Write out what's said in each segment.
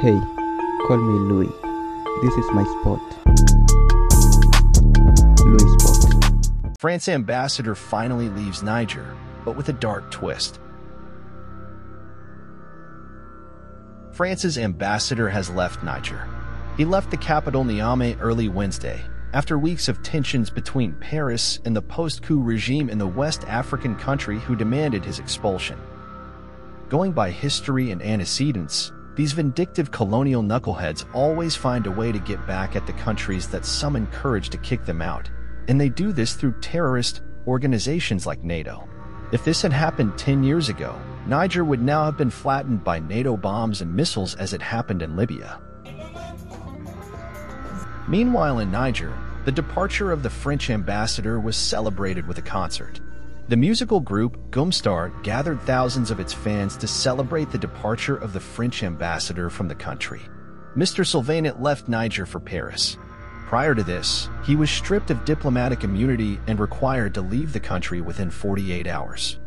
Hey, call me Louis. This is my spot. Louis spot. France ambassador finally leaves Niger, but with a dark twist. France's ambassador has left Niger. He left the capital Niamey early Wednesday, after weeks of tensions between Paris and the post-coup regime in the West African country who demanded his expulsion. Going by history and antecedents, these vindictive colonial knuckleheads always find a way to get back at the countries that summon courage to kick them out, and they do this through terrorist organizations like NATO. If this had happened 10 years ago, Niger would now have been flattened by NATO bombs and missiles as it happened in Libya. Meanwhile in Niger, the departure of the French ambassador was celebrated with a concert. The musical group Gumstar gathered thousands of its fans to celebrate the departure of the French ambassador from the country. Mr. Sylvain Itté left Niger for Paris. Prior to this, he was stripped of diplomatic immunity and required to leave the country within 48 hours.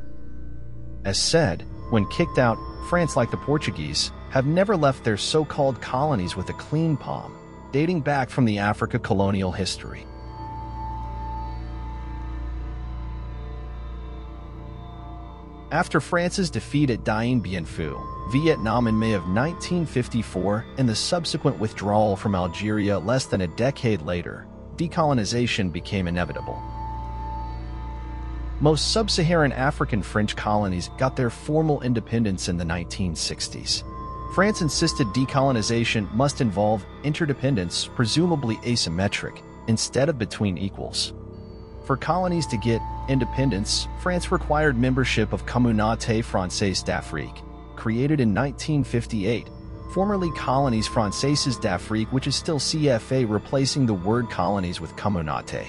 As said, when kicked out, France, like the Portuguese, have never left their so-called colonies with a clean palm, dating back from the Africa colonial history. After France's defeat at Dien Bien Phu, Vietnam in May of 1954 and the subsequent withdrawal from Algeria less than a decade later, decolonization became inevitable. Most sub-Saharan African French colonies got their formal independence in the 1960s. France insisted decolonization must involve interdependence, presumably asymmetric, instead of between equals. For colonies to get independence, France required membership of Communauté Française d'Afrique, created in 1958, formerly Colonies Françaises d'Afrique, which is still CFA, replacing the word colonies with Communauté,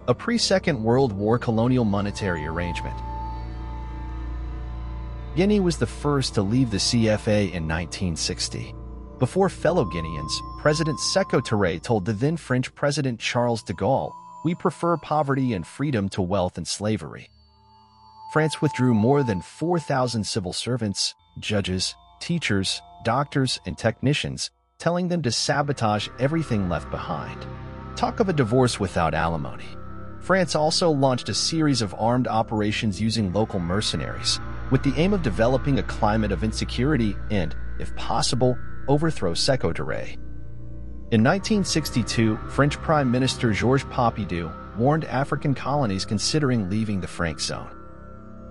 a pre-Second World War colonial monetary arrangement. Guinea was the first to leave the CFA in 1960. Before fellow Guineans, President Sékou Touré told the then French President Charles de Gaulle, "We prefer poverty and freedom to wealth and slavery." France withdrew more than 4,000 civil servants, judges, teachers, doctors, and technicians, telling them to sabotage everything left behind. Talk of a divorce without alimony. France also launched a series of armed operations using local mercenaries, with the aim of developing a climate of insecurity and, if possible, overthrow Sékou Touré. In 1962, French Prime Minister Georges Pompidou warned African colonies considering leaving the Franc zone.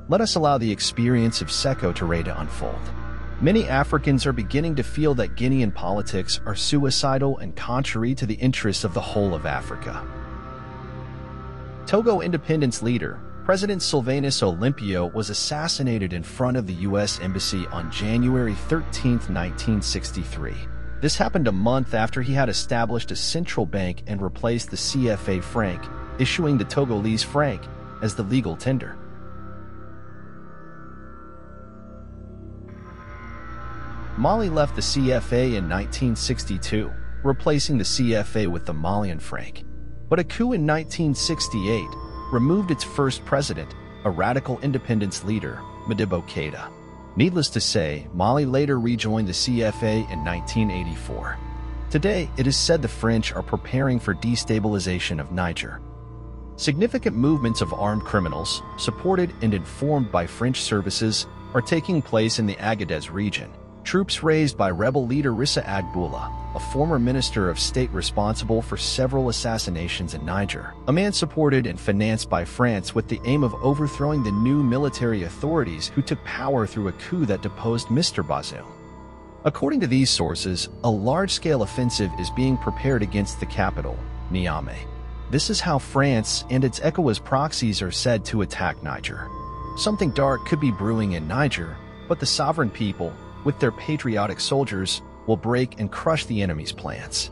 Let us allow the experience of Sékou Touré to unfold. Many Africans are beginning to feel that Guinean politics are suicidal and contrary to the interests of the whole of Africa. Togo independence leader, President Sylvanus Olympio, was assassinated in front of the U.S. Embassy on January 13, 1963. This happened a month after he had established a central bank and replaced the CFA franc, issuing the Togolese franc as the legal tender. Mali left the CFA in 1962, replacing the CFA with the Malian franc. But a coup in 1968 removed its first president, a radical independence leader, Modibo Keïta. Needless to say, Mali later rejoined the CFA in 1984. Today, it is said the French are preparing for destabilization of Niger. Significant movements of armed criminals, supported and informed by French services, are taking place in the Agadez region. Troops raised by rebel leader Rissa Agboula, a former minister of state responsible for several assassinations in Niger, a man supported and financed by France with the aim of overthrowing the new military authorities who took power through a coup that deposed Mr. Bazoum. According to these sources, a large-scale offensive is being prepared against the capital, Niamey. This is how France and its ECOWAS proxies are said to attack Niger. Something dark could be brewing in Niger, but the sovereign people, with their patriotic soldiers, will break and crush the enemy's plans.